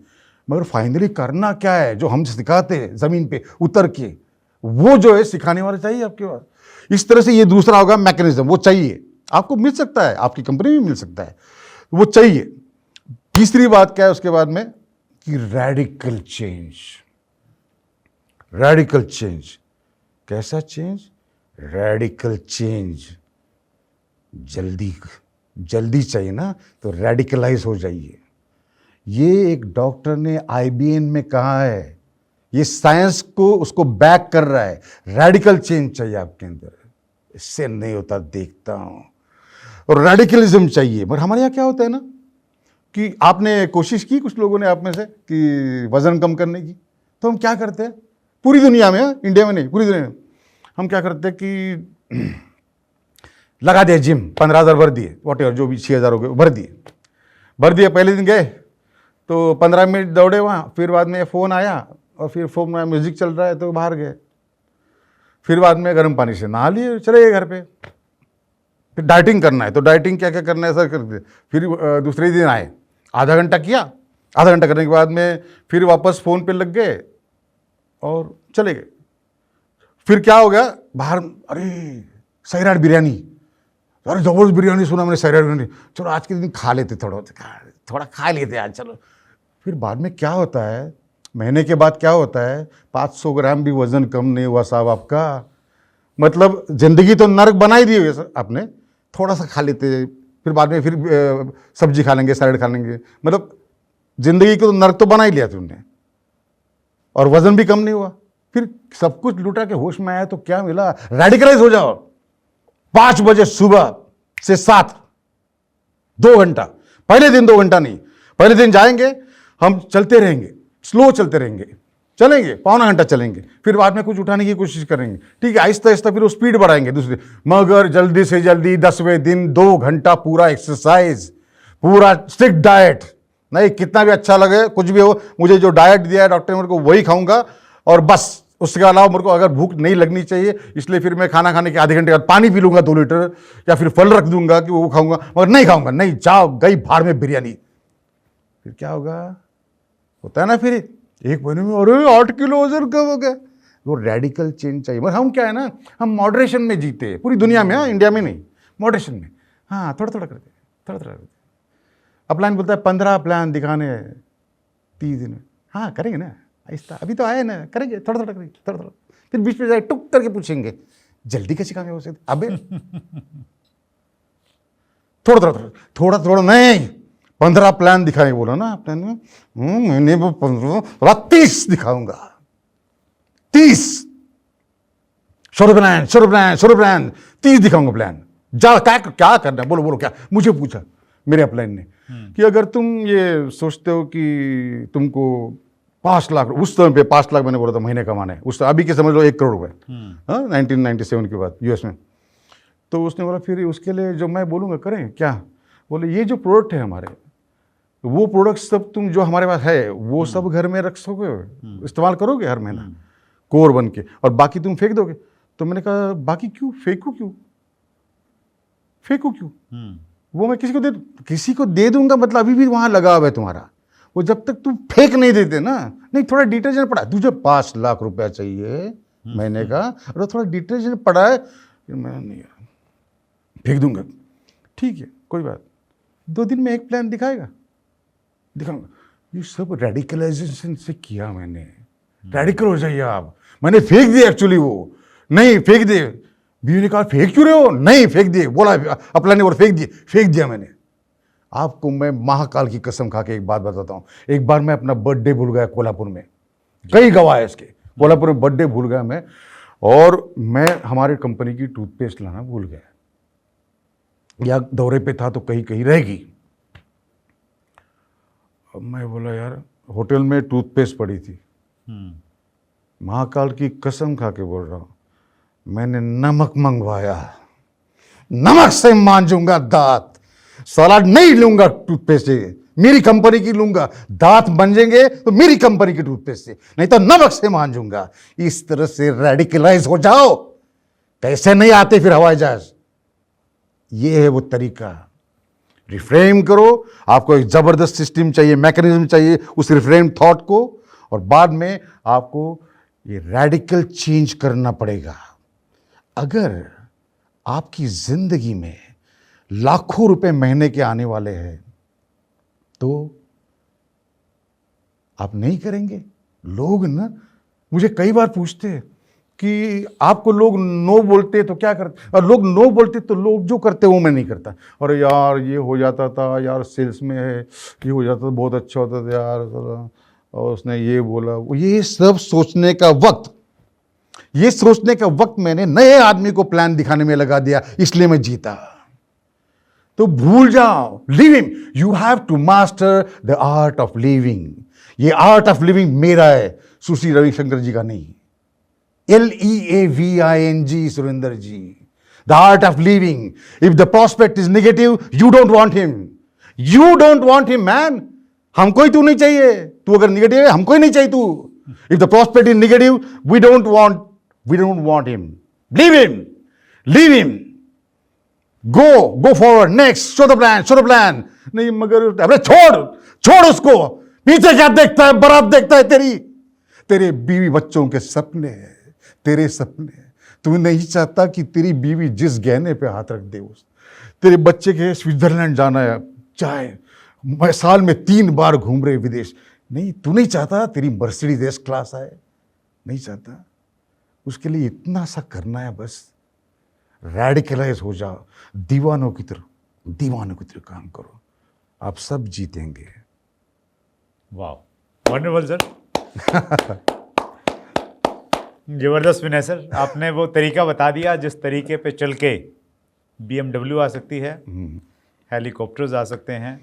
मगर फाइनली करना क्या है जो हम सिखाते हैं ज़मीन पे उतर के, वो जो है सिखाने वाला चाहिए आपके पास। इस तरह से ये दूसरा होगा मैकेनिज्म, वो चाहिए। आपको मिल सकता है, आपकी कंपनी में मिल सकता है, वो चाहिए। तीसरी बात क्या है उसके बाद में कि रेडिकल चेंज। रेडिकल चेंज, कैसा चेंज? Radical change. जल्दी चाहिए ना, तो रेडिकलाइज हो जाइए। ये एक डॉक्टर ने IBN में कहा है, ये साइंस को उसको बैक कर रहा है। रेडिकल चेंज चाहिए आपके अंदर, इससे नहीं होता देखता हूं। और रेडिकलिज्म चाहिए। मगर हमारे यहाँ क्या होता है ना कि आपने कोशिश की, कुछ लोगों ने आप में से, कि वजन कम करने की, तो हम क्या करते हैं पूरी दुनिया में, इंडिया में नहीं पूरी दुनिया में, हम क्या करते हैं कि लगा दिया जिम, 15,000 भर दिए, वॉटेवर जो भी 6,000 हो गए भर दिए। पहले दिन गए तो 15 मिनट दौड़े वहाँ, फिर बाद में फ़ोन आया और फिर फ़ोन में म्यूज़िक चल रहा है तो बाहर गए, फिर बाद में गर्म पानी से नहा लिए, चले गए घर पे। फिर डाइटिंग करना है तो डाइटिंग क्या क्या करना है सर करते। फिर दूसरे दिन आए, आधा घंटा किया, आधा घंटा करने के बाद में फिर वापस फ़ोन पे लग गए और चले गए। फिर क्या हो गया बाहर, अरे सैराट बिरयानी, अरे जबरदस्त बिरयानी सुना मैंने, सैराट बिरयानी, चलो आज के दिन खा लेते, थोड़ा खा लेते आज, चलो। फिर बाद में क्या होता है, महीने के बाद क्या होता है, 500 ग्राम भी वजन कम नहीं हुआ साहब आपका। मतलब ज़िंदगी तो नर्क बना ही दी हुई है आपने, थोड़ा सा खा लेते, फिर बाद में फिर सब्जी खा लेंगे, सैलेड खा लेंगे, मतलब ज़िंदगी को तो नर्क तो बना ही लिया तुमने, और वज़न भी कम नहीं हुआ। फिर सब कुछ लुटा के होश में आया तो क्या मिला? रेडिकलाइज हो जाओ। 5 बजे सुबह से 7, 2 घंटा। पहले दिन 2 घंटा नहीं, पहले दिन जाएंगे हम, चलते रहेंगे, स्लो चलते रहेंगे, चलेंगे पौना घंटा चलेंगे, फिर बाद में कुछ उठाने की कोशिश करेंगे, ठीक है, आहिस्ता आहिस्ता फिर वो स्पीड बढ़ाएंगे दूसरे। मगर जल्दी से जल्दी 10वें दिन 2 घंटा पूरा एक्सरसाइज, पूरा स्ट्रिक्ट डाइट। नहीं, कितना भी अच्छा लगे कुछ भी हो, मुझे जो डाइट दिया है डॉक्टर ने मेरे को वही खाऊंगा और बस। उसके अलावा मेरे को अगर भूख नहीं लगनी चाहिए, इसलिए फिर मैं खाना खाने के आधे घंटे बाद पानी पी लूंगा 2 लीटर, या फिर फल रख दूंगा कि वो खाऊंगा, मगर नहीं खाऊंगा। नहीं, जाओ गई भाड़ में बिरयानी। फिर क्या होगा? होता है ना फिर 1 महीने में अरे 8 किलो वजन कम हो गया। वो रेडिकल चेंज चाहिए। मगर हम क्या है ना, हम मॉडरेशन में जीते हैं पूरी दुनिया में, हाँ, इंडिया में नहीं, मॉडरेशन में। हाँ, थोड़ा थोड़ा करके, थोड़ा थोड़ा करके। अपलाइन बोलता है 15 प्लान दिखाने हैं 30 दिन में। हाँ करेंगे ना, आहिस्ता, अभी तो आए ना, करेंगे थोड़ा थोड़ा करेंगे, थोड़ा थोड़ा। फिर बीच में जाए टुक करके पूछेंगे जल्दी कैसे काम है उसे, अबे थोड़ा थोड़ा थोड़ा थोड़ा नहीं, 15 प्लान दिखाएंगे बोला ना प्लान में। मैंने वो 15 30 दिखाऊंगा, 30 शुरू प्लान 30 दिखाऊंगा प्लान। जा क्या करना है, बोलो बोलो क्या। मुझे पूछा मेरे अपलाइन ने कि अगर तुम ये सोचते हो कि तुमको 5 लाख, उस समय पे 5 लाख मैंने बोला था महीने कमाना है, उस अभी के समझ लो 1 करोड़ रुपए, हाँ 1997 के बाद यूएस में। तो उसने बोला फिर उसके लिए जो मैं बोलूँगा करें क्या। बोले ये जो प्रोडक्ट है हमारे, वो प्रोडक्ट सब तुम जो हमारे पास है वो सब घर में रख सकोगे, इस्तेमाल करोगे हर महीना कोर बन के, और बाकी तुम फेंक दोगे। तो मैंने कहा बाकी क्यों फेंकू, क्यों वो मैं किसी को दे दूंगा, मतलब अभी भी वहां लगा हुआ है तुम्हारा। वो जब तक तुम फेंक नहीं देते ना, नहीं थोड़ा डिटर्जेंट पड़ा, तुझे 5 लाख रुपया चाहिए महीने का, और थोड़ा डिटर्जेंट पड़ा है, मैं नहीं फेंक दूंगा। ठीक है कोई बात, 2 दिन में 1 प्लान दिखाऊंगा। ये सब रेडिकलाइजेशन से किया मैंने। रेडिकल हो जाइए आप। मैंने फेंक दिया एक्चुअली, वो नहीं फेंक दिए। बीवी ने कहा फेंक क्यों रहे हो, नहीं फेंक दिए, बोला अपना नहीं, और फेंक दिया मैंने। आपको मैं महाकाल की कसम खा के एक बात बताता हूं। एक बार मैं अपना बर्थडे भूल गया कोल्हापुर में, कई गवाह है इसके, कोल्हापुर में बर्थडे भूल गया मैं, और मैं हमारे कंपनी की टूथपेस्ट लाना भूल गया, या दौरे पे था तो कहीं रहेगी। अब मैं बोला यार होटल में टूथपेस्ट पड़ी थी, महाकाल की कसम खा के बोल रहा हूं, मैंने नमक मंगवाया, नमक से मांजूंगा दांत, सलाद नहीं लूंगा टूथपेस्ट से, मेरी कंपनी की लूंगा। दांत मंजेंगे तो मेरी कंपनी की टूथपेस्ट से, नहीं तो नमक से मांजूंगा। इस तरह से रेडिकलाइज हो जाओ। कैसे नहीं आते फिर हवाई जहाज। ये है वो तरीका। रिफ्रेम करो, आपको एक जबरदस्त सिस्टम चाहिए, मैकेनिज्म चाहिए उस रिफ्रेम थॉट को, और बाद में आपको ये रेडिकल चेंज करना पड़ेगा। अगर आपकी जिंदगी में लाखों रुपए महीने के आने वाले हैं तो आप नहीं करेंगे। लोग ना मुझे कई बार पूछते हैं कि आपको लोग नो बोलते तो क्या करते, और लोग नो बोलते तो लोग जो करते वो मैं नहीं करता। और यार ये हो जाता था यार, सेल्स में है ये हो जाता था, बहुत अच्छा होता था यार, और उसने ये बोला। ये सब सोचने का वक्त मैंने नए आदमी को प्लान दिखाने में लगा दिया, इसलिए मैं जीता। तो भूल जाओ, living, you have to master the art of living. ये आर्ट ऑफ लिविंग मेरा है, सुश्री रविशंकर जी का नहीं। LEAVING Surendra ji, the art of living. If the prospect is negative, you don't want him man. हमको ही तू नहीं चाहिए, तू अगर नेगेटिव है हमको ही नहीं चाहिए तू। If the prospect is negative, we don't want him. Leave him, go forward, next, show the plan. नहीं मगर अरे छोड़ उसको, पीछे क्या देखता है, बारात देखता है तेरे बीवी बच्चों के सपने हैं, तेरे सपने। तू नहीं चाहता कि तेरी बीवी जिस गहने पे हाथ रख दे, तेरे बच्चे के स्विट्जरलैंड जाना है, चाहे साल में 3 बार घूम रहे विदेश, नहीं तू नहीं चाहता तेरी मर्सिडीज एस क्लास आए, नहीं चाहता। उसके लिए इतना सा करना है बस, रेडिकलाइज हो जाओ, दीवानों की तरह काम करो, आप सब जीतेंगे। वाह, वंडरफुल सर। जबरदस्त विनय सर, आपने वो तरीका बता दिया जिस तरीके पे चल के BMW आ सकती है, हेलीकॉप्टर्स आ सकते हैं,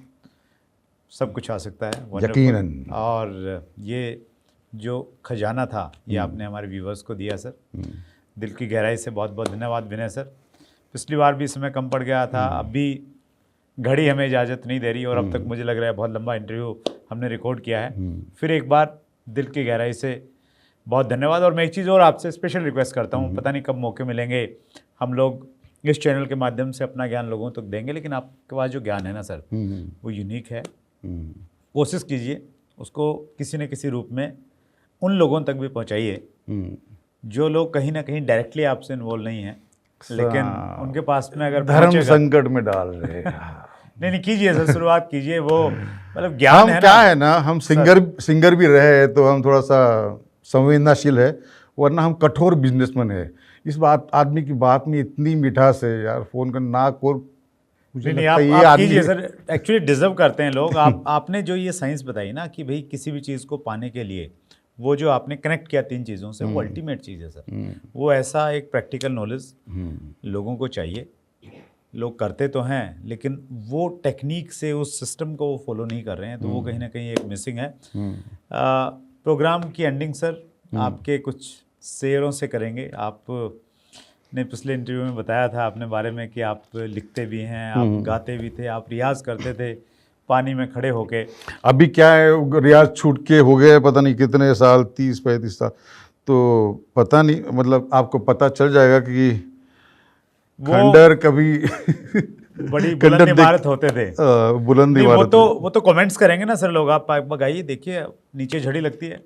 सब कुछ आ सकता है। Wonderful। यकीनन। और ये जो खजाना था ये आपने हमारे व्यूवर्स को दिया सर, दिल की गहराई से बहुत बहुत धन्यवाद विनय सर। पिछली बार भी समय कम पड़ गया था, अब भी घड़ी हमें इजाज़त नहीं दे रही और अब तक मुझे लग रहा है बहुत लंबा इंटरव्यू हमने रिकॉर्ड किया है। फिर एक बार दिल की गहराई से बहुत धन्यवाद। और मैं एक चीज़ और आपसे स्पेशल रिक्वेस्ट करता हूँ, पता नहीं कब मौके मिलेंगे, हम लोग इस चैनल के माध्यम से अपना ज्ञान लोगों तक देंगे, लेकिन आपके पास जो ज्ञान है ना सर, वो यूनिक है। कोशिश कीजिए उसको किसी न किसी रूप में उन लोगों तक भी पहुँचाइए जो लोग कहीं ना कहीं डायरेक्टली आपसे इन्वॉल्व नहीं हैं, लेकिन उनके पास में अगर धर्म संकट में डाल रहे नहीं कीजिए सर, शुरुआत कीजिए। वो मतलब ज्ञान हम है क्या ना? है ना, हम सिंगर भी रहे तो हम थोड़ा सा संवेदनशील है, वरना हम कठोर बिजनेसमैन है। इस बात आदमी की बात में इतनी मिठास है यार, फोन का नाक और मुझे नहीं, लगता है ये आप आदमी कीजिए सर, एक्चुअली डिजर्व करते हैं लोग। आपने जो ये साइंस बताई ना कि भाई किसी भी चीज़ को पाने के लिए वो जो आपने कनेक्ट किया 3 चीज़ों से, वो अल्टीमेट चीज़ है सर। वो ऐसा एक प्रैक्टिकल नॉलेज लोगों को चाहिए। लोग करते तो हैं लेकिन वो टेक्निक से उस सिस्टम को वो फॉलो नहीं कर रहे हैं, तो वो कहीं ना कहीं एक मिसिंग है। प्रोग्राम की एंडिंग सर आपके कुछ शेरों से करेंगे। आपने पिछले इंटरव्यू में बताया था अपने बारे में कि आप लिखते भी हैं, आप गाते भी थे, आप रियाज करते थे पानी में खड़े होके। अभी क्या है, रियाज छूट के हो गए पता नहीं कितने साल, 30-35 साल, तो पता नहीं, मतलब आपको पता चल जाएगा कि खंडर कभी बड़ी बुलंद इमारत होते थे। बुलंद इमारत वो तो कमेंट्स करेंगे ना सर लोग, आप गाइए, देखिए नीचे झड़ी लगती है।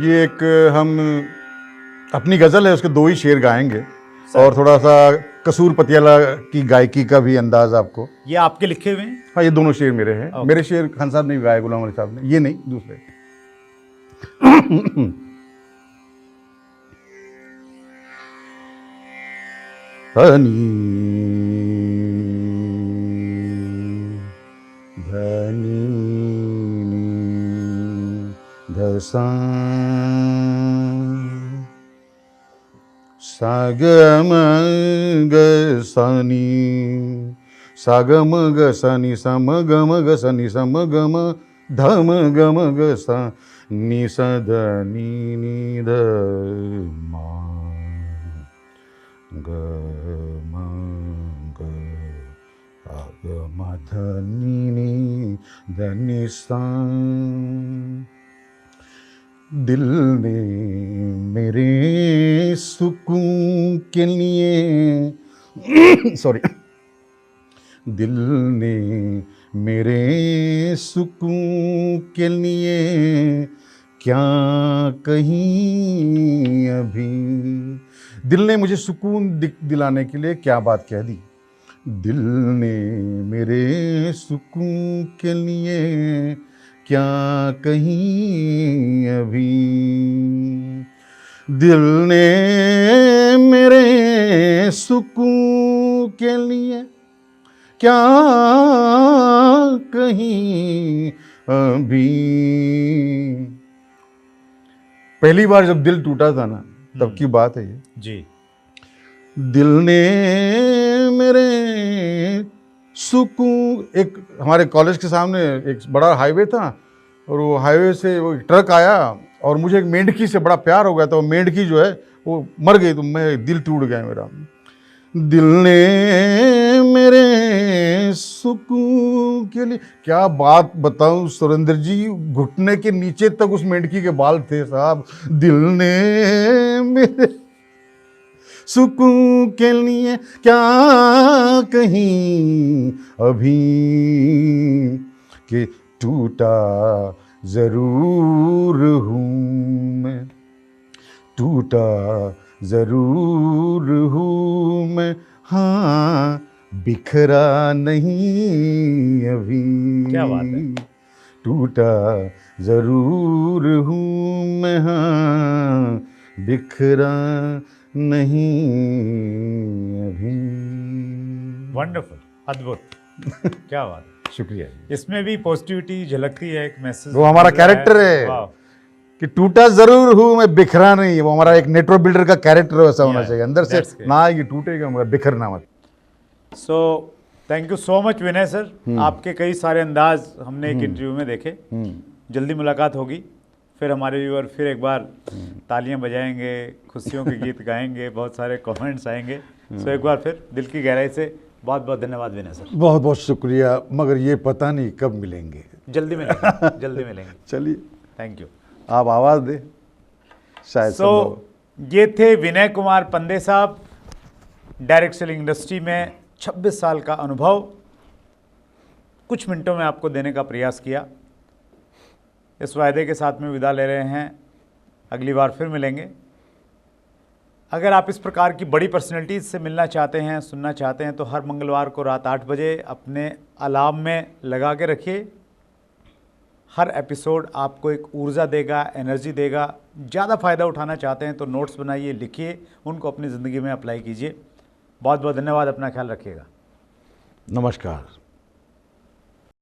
ये एक हम अपनी गज़ल है, उसके 2 ही शेर गाएंगे और थोड़ा सा कसूर पतियाला की गायकी का भी अंदाज आपको। ये आपके लिखे हुए हैं? हाँ, ये दोनों शेर मेरे हैं। मेरे शेर खान साहब ने गाए, गुलाम अली साहब ने, ये नहीं दूसरे। धनी धनी धसा सागम गसनी सागम गसनी समगम गसनी समगम धम गम गसा निसदनी निध मा गम ग अगम धनी धनी सा। दिल ने मेरे सुकून के लिए सॉरी दिल ने मेरे सुकून के लिए क्या कहीं अभी, दिल ने मुझे सुकून दिलाने के लिए क्या बात कह दी। दिल ने मेरे सुकून के लिए क्या कहीं अभी, दिल ने मेरे सुकून के लिए क्या कहीं अभी। पहली बार जब दिल टूटा था ना, तब की बात है ये जी। दिल ने मेरे सुकून, एक हमारे कॉलेज के सामने एक बड़ा हाईवे था और वो हाईवे से वो ट्रक आया और मुझे एक मेंढकी से बड़ा प्यार हो गया था। वो मेंढकी जो है वो मर गई, तो मैं दिल टूट गया मेरा। दिल ने मेरे सुकून के लिए, क्या बात बताऊं सुरेंद्र जी, घुटने के नीचे तक उस मेंढकी के बाल थे साहब। दिल ने मेरे सुकून के लिए क्या कहीं अभी, कि टूटा जरूर हूँ मैं, टूटा जरूर हूँ मैं, हाँ बिखरा नहीं अभी। क्या बात है। टूटा जरूर हूँ मैं, हाँ बिखरा नहीं अभी। वंडरफुल, अद्भुत, क्या बात है। शुक्रिया। इसमें भी पॉजिटिविटी झलकती है, एक मैसेज। वो हमारा कैरेक्टर है। वाह, कि टूटा जरूर हूं मैं, बिखरा नहीं। वो हमारा एक नेटवर्क बिल्डर का कैरेक्टर वैसा होना चाहिए, अंदर से that's great. ना ये टूटेगा मगर बिखरना मत। So thank you so much Vinay sir, आपके कई सारे अंदाज हमने एक इंटरव्यू में देखे। जल्दी मुलाकात होगी, फिर हमारे व्यूअर फिर एक बार तालियां बजाएंगे, खुशियों के गीत गाएंगे, बहुत सारे कमेंट्स आएंगे। सो एक बार फिर दिल की गहराई से बहुत बहुत धन्यवाद विनय सर। बहुत बहुत शुक्रिया, मगर ये पता नहीं कब मिलेंगे। जल्दी मिलेंगे, जल्दी मिलेंगे। चलिए, थैंक यू। आप आवाज़ दें, शायद सो ये थे विनय कुमार पंडे साहब, डायरेक्ट सेलिंग इंडस्ट्री में 26 साल का अनुभव कुछ मिनटों में आपको देने का प्रयास किया। इस वायदे के साथ में विदा ले रहे हैं, अगली बार फिर मिलेंगे। अगर आप इस प्रकार की बड़ी पर्सनैलिटीज़ से मिलना चाहते हैं, सुनना चाहते हैं, तो हर मंगलवार को रात 8 बजे अपने अलार्म में लगा के रखिए। हर एपिसोड आपको एक ऊर्जा देगा, एनर्जी देगा। ज़्यादा फ़ायदा उठाना चाहते हैं तो नोट्स बनाइए, लिखिए, उनको अपनी ज़िंदगी में अप्लाई कीजिए। बहुत बहुत धन्यवाद, अपना ख्याल रखिएगा। नमस्कार।